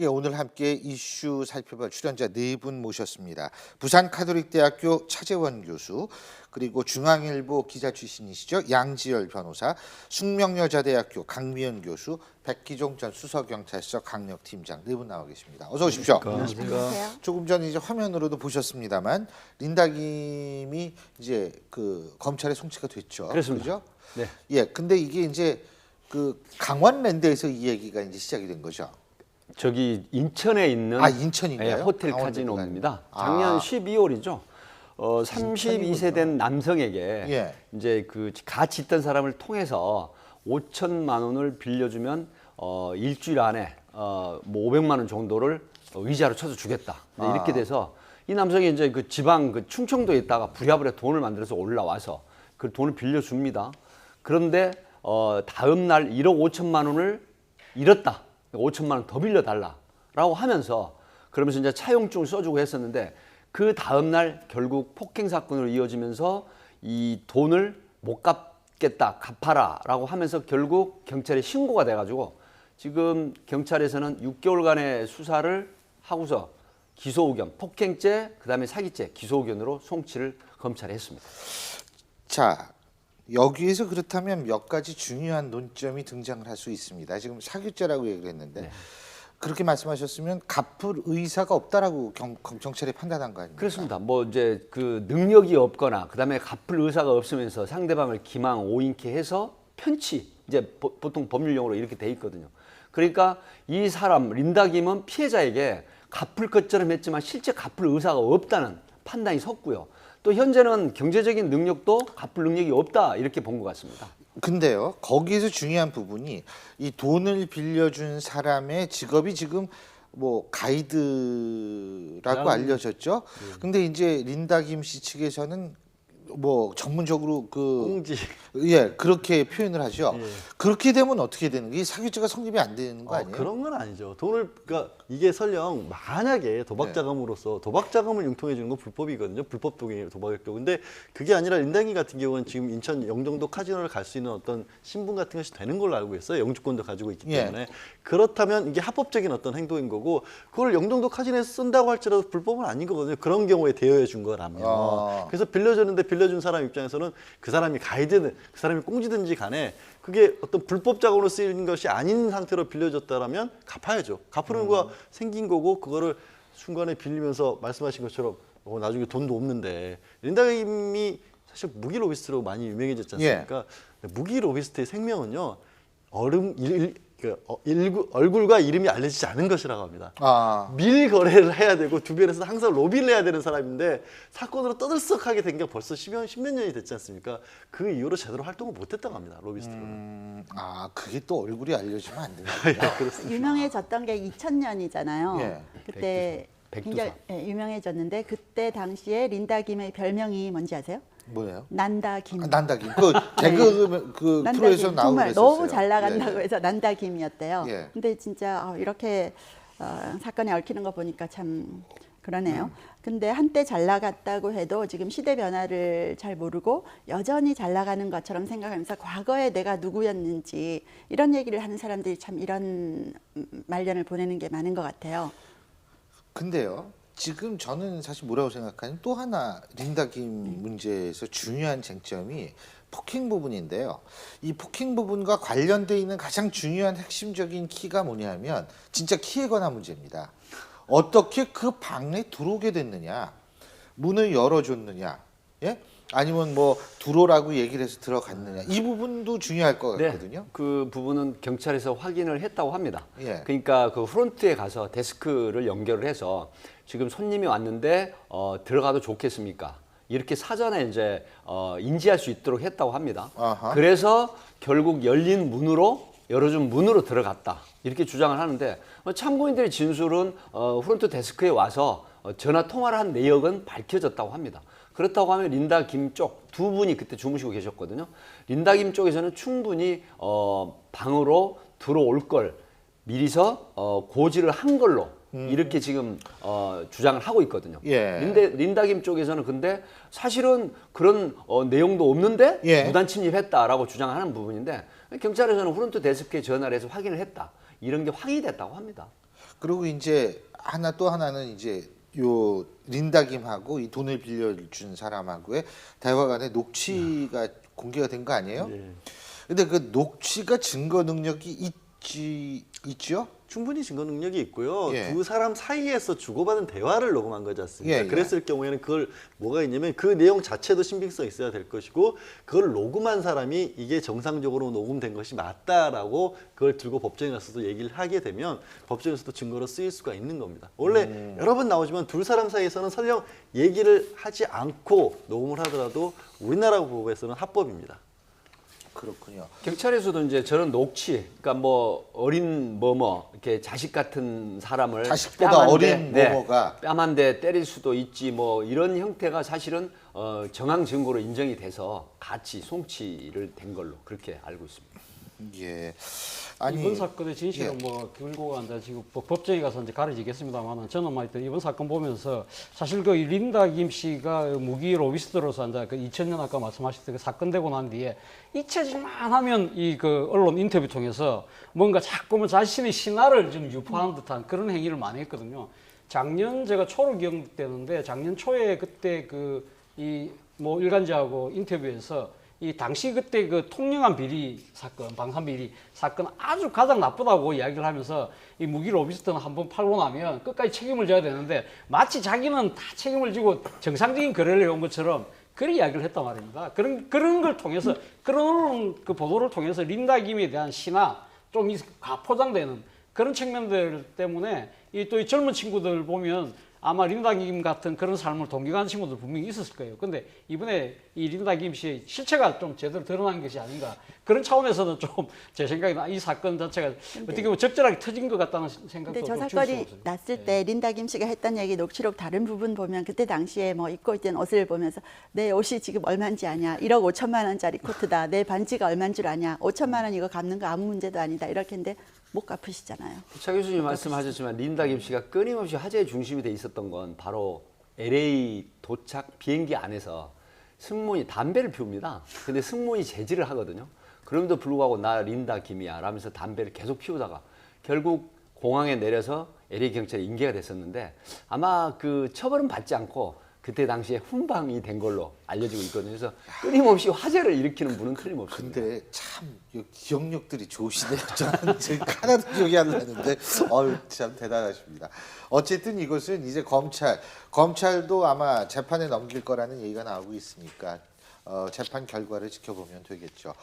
예, 오늘 함께 이슈 살펴볼 출연자 네 분 모셨습니다. 부산카톨릭대학교 차재원 교수, 그리고 중앙일보 기자 출신이시죠, 양지열 변호사, 숙명여자대학교 강미연 교수, 백기종 전 수서경찰서 강력팀장 네 분 나와 계십니다. 어서 오십시오. 안녕하세요. 조금 전에 이제 화면으로도 보셨습니다만 린다 김이 이제 그 검찰에 송치가 됐죠. 그렇습니다. 그죠? 네. 예, 근데 이게 이제 그 강원랜드에서 이 얘기가 이제 시작이 된 거죠. 저기 인천에 있는 인천인가요? 예, 호텔 강원랜드가 카지노입니다. 아니고. 작년 12월이죠. 32세 된 남성에게 예. 이제 그 같이 있던 사람을 통해서 5천만 원을 빌려주면 일주일 안에 뭐 500만 원 정도를 이자로 쳐서 주겠다. 이렇게 돼서 이 남성이 이제 그 지방 그 충청도에 있다가 부랴부랴 돈을 만들어서 올라와서 그 돈을 빌려줍니다. 그런데 다음 날 1억 5천만 원을 잃었다. 5천만 원 더 빌려달라라고 하면서 그러면서 이제 차용증을 써주고 했었는데 그 다음 날 결국 폭행 사건으로 이어지면서 이 돈을 못 갚겠다, 갚아라라고 하면서 결국 경찰에 신고가 돼가지고 지금 경찰에서는 6개월간의 수사를 하고서 기소 의견, 폭행죄, 그다음에 사기죄 기소 의견으로 송치를 검찰에 했습니다. 자, 여기에서 그렇다면 몇 가지 중요한 논점이 등장을 할 수 있습니다. 지금 사규죄라고 얘기를 했는데 그렇게 말씀하셨으면 갚을 의사가 없다라고 경찰이 판단한 거 아닙니까? 그렇습니다. 뭐 이제 그 능력이 없거나 그다음에 갚을 의사가 없으면서 상대방을 기망 오인케 해서 편취, 이제 보통 법률 용어로 이렇게 돼 있거든요. 그러니까 이 사람 린다 김은 피해자에게 갚을 것처럼 했지만 실제 갚을 의사가 없다는 판단이 섰고요. 또 현재는 경제적인 능력도 갚을 능력이 없다 이렇게 본 것 같습니다. 근데요, 거기에서 중요한 부분이 이 돈을 빌려준 사람의 직업이 지금 뭐 가이드라고 알려졌죠. 근데 이제 린다 김 씨 측에서는 뭐 전문적으로 공지. 그렇게 표현을 하죠. 예. 그렇게 되면 어떻게 되는 게 사규죄가 성립이 안 되는 거 아니에요? 그런 건 아니죠. 그러니까 이게 설령 만약에 도박 자금으로서 도박 자금을 융통해 주는 건 불법이거든요. 불법 도박이죠. 근데 그게 아니라 린다기 같은 경우는 지금 인천 영종도 카지노를 갈 수 있는 어떤 신분 같은 것이 되는 걸로 알고 있어요. 영주권도 가지고 있기 때문에. 그렇다면 이게 합법적인 어떤 행동인 거고 그걸 영종도 카지노에서 쓴다고 할지라도 불법은 아닌 거거든요. 그런 경우에 대여해 준 거라면. 그래서 빌려줬는데 빌려준 사람 입장에서는 그 사람이 가이드든 그 사람이 꽁지든지 간에 그게 어떤 불법 자금으로 쓰이는 것이 아닌 상태로 빌려줬다라면 갚아야죠. 갚으는 거가 생긴 거고 그거를 순간에 빌리면서 말씀하신 것처럼 나중에 돈도 없는데 린다 김이 사실 무기 로비스트로 많이 유명해졌지 않습니까? 무기 로비스트의 생명은요 얼굴과 이름이 알려지지 않은 것이라고 합니다. 밀 거래를 해야 되고 주변에서 항상 로비를 해야 되는 사람인데 사건으로 떠들썩하게 된 게 벌써 10몇 년이 됐지 않습니까? 그 이후로 제대로 활동을 못했다고 합니다. 로비스트로는. 그게 또 얼굴이 알려지면 안 되나? 유명해졌던 게 2000년이잖아요. 예. 그때 굉장히 유명해졌는데 그때 당시에 린다 김의 별명이 뭔지 아세요? 뭐예요? 난다 김. 난다 김. 그 개그 그 난다 프로에서 김. 나오고 정말 그랬었어요. 너무 잘 나간다고 해서 난다 김이었대요. 예. 근데 진짜 이렇게 사건에 얽히는 거 보니까 참 그러네요. 근데 한때 잘 나갔다고 해도 지금 시대 변화를 잘 모르고 여전히 잘 나가는 것처럼 생각하면서 과거에 내가 누구였는지 이런 얘기를 하는 사람들이 참 이런 말년을 보내는 게 많은 것 같아요. 근데요, 지금 저는 사실 뭐라고 생각하냐면 또 하나 린다 김 문제에서 중요한 쟁점이 폭행 부분인데요. 이 폭행 부분과 관련돼 있는 가장 중요한 핵심적인 키가 뭐냐면 진짜 키에 관한 문제입니다. 어떻게 그 방에 들어오게 됐느냐, 문을 열어줬느냐, 예? 아니면 뭐 들어오라고 얘기를 해서 들어갔느냐, 이 부분도 중요할 것 같거든요. 그 부분은 경찰에서 확인을 했다고 합니다. 예. 그러니까 그 프론트에 가서 데스크를 연결을 해서 지금 손님이 왔는데 들어가도 좋겠습니까? 이렇게 사전에 이제 인지할 수 있도록 했다고 합니다. 그래서 결국 열어준 문으로 들어갔다 이렇게 주장을 하는데 참고인들의 진술은 프론트 데스크에 와서 전화 통화를 한 내역은 밝혀졌다고 합니다. 그렇다고 하면 린다 김 쪽 두 분이 그때 주무시고 계셨거든요. 린다 김 쪽에서는 충분히 방으로 들어올 걸 미리서 고지를 한 걸로 이렇게 지금 주장을 하고 있거든요. 린다 김 쪽에서는 근데 사실은 그런 내용도 없는데 무단 침입했다라고 주장하는 부분인데 경찰에서는 프론트 데스크에 전화를 해서 확인을 했다. 이런 게 확인이 됐다고 합니다. 그리고 이제 또 하나는 이제 요 린다 김하고 이 돈을 빌려준 사람하고의 대화 간의 녹취가 공개가 된 거 아니에요? 네. 근데 그 녹취가 증거 능력이 있죠? 충분히 증거 능력이 있고요. 예. 두 사람 사이에서 주고받은 대화를 녹음한 거지 않습니까? 예, 예. 그랬을 경우에는 그걸 뭐가 있냐면 그 내용 자체도 신빙성 있어야 될 것이고 그걸 녹음한 사람이 이게 정상적으로 녹음된 것이 맞다라고 그걸 들고 법정에 가서도 얘기를 하게 되면 법정에서도 증거로 쓰일 수가 있는 겁니다. 원래 여러 번 나오지만 두 사람 사이에서는 설령 얘기를 하지 않고 녹음을 하더라도 우리나라 법에서는 합법입니다. 그렇군요. 경찰에서도 이제 저런 녹취, 그러니까 뭐 어린 뭐뭐 이렇게 자식 같은 사람을 자식보다 뺨 한 어린 대, 뭐뭐가. 뺨 한 대 때릴 수도 있지 뭐 이런 형태가 사실은 정황 증거로 인정이 돼서 같이 송치를 된 걸로 그렇게 알고 있습니다. 예. 이번 사건의 진실은 예. 뭐 결국은 이제 지금 법정에 가서 이제 가려지겠습니다만은 저는 뭐 하여튼 이번 사건 보면서 사실 그 린다 김 씨가 무기 로비스트로서 이제 그 2000년 아까 말씀하셨던 그 사건 되고 난 뒤에 잊혀질만 하면 이 그 언론 인터뷰 통해서 뭔가 자꾸만 자신의 신화를 좀 유포하는 듯한 그런 행위를 많이 했거든요. 작년 제가 초로 기억되는데 작년 초에 그때 그 이 뭐 일간지하고 인터뷰에서 이 당시 그때 그 통영한 비리 사건, 방산 비리 사건 아주 가장 나쁘다고 이야기를 하면서 이 무기 로비스트는 한번 팔고 나면 끝까지 책임을 져야 되는데 마치 자기는 다 책임을 지고 정상적인 거래를 해온 것처럼 그런 이야기를 했단 말입니다. 그런 걸 통해서 그런 그 보도를 통해서 린다 김에 대한 신화 좀 과포장되는 그런 측면들 때문에 이 또 이 젊은 친구들 보면 아마 린다 김 같은 그런 삶을 동경하는 친구들 분명히 있었을 거예요. 근데 이번에 이 린다 김 씨의 실체가 좀 제대로 드러난 것이 아닌가. 그런 차원에서는 좀 제 생각에 이 사건 자체가 어떻게 보면 적절하게 터진 것 같다는 생각도 근데 저 좀 사건이 지울 수가 없어요. 났을 때 린다 김 씨가 했던 얘기 녹취록 다른 부분 보면 그때 당시에 뭐 입고 있던 옷을 보면서 내 옷이 지금 얼마인지 아냐, 1억 5천만 원짜리 코트다, 내 반지가 얼마인 줄 아냐, 5천만 원 이거 갚는 거 아무 문제도 아니다 이렇게 했는데 못 갚으시잖아요. 차 교수님 말씀하셨지만 린다 김 씨가 끊임없이 화제의 중심이 돼 있었던 건 바로 LA 도착 비행기 안에서 승무원이 담배를 피웁니다. 근데 승무원이 제지를 하거든요. 그럼에도 불구하고 나 린다 김이야 라면서 담배를 계속 피우다가 결국 공항에 내려서 LA 경찰에 인계가 됐었는데 아마 그 처벌은 받지 않고 그때 당시에 훈방이 된 걸로 알려지고 있거든요. 그래서 끊임없이 화제를 일으키는 분은 틀림없습니다. 근데 참 기억력들이 좋으시네요. 저는 지금 하나도 기억이 안 나는데 참 대단하십니다. 어쨌든 이것은 이제 검찰도 아마 재판에 넘길 거라는 얘기가 나오고 있으니까 재판 결과를 지켜보면 되겠죠.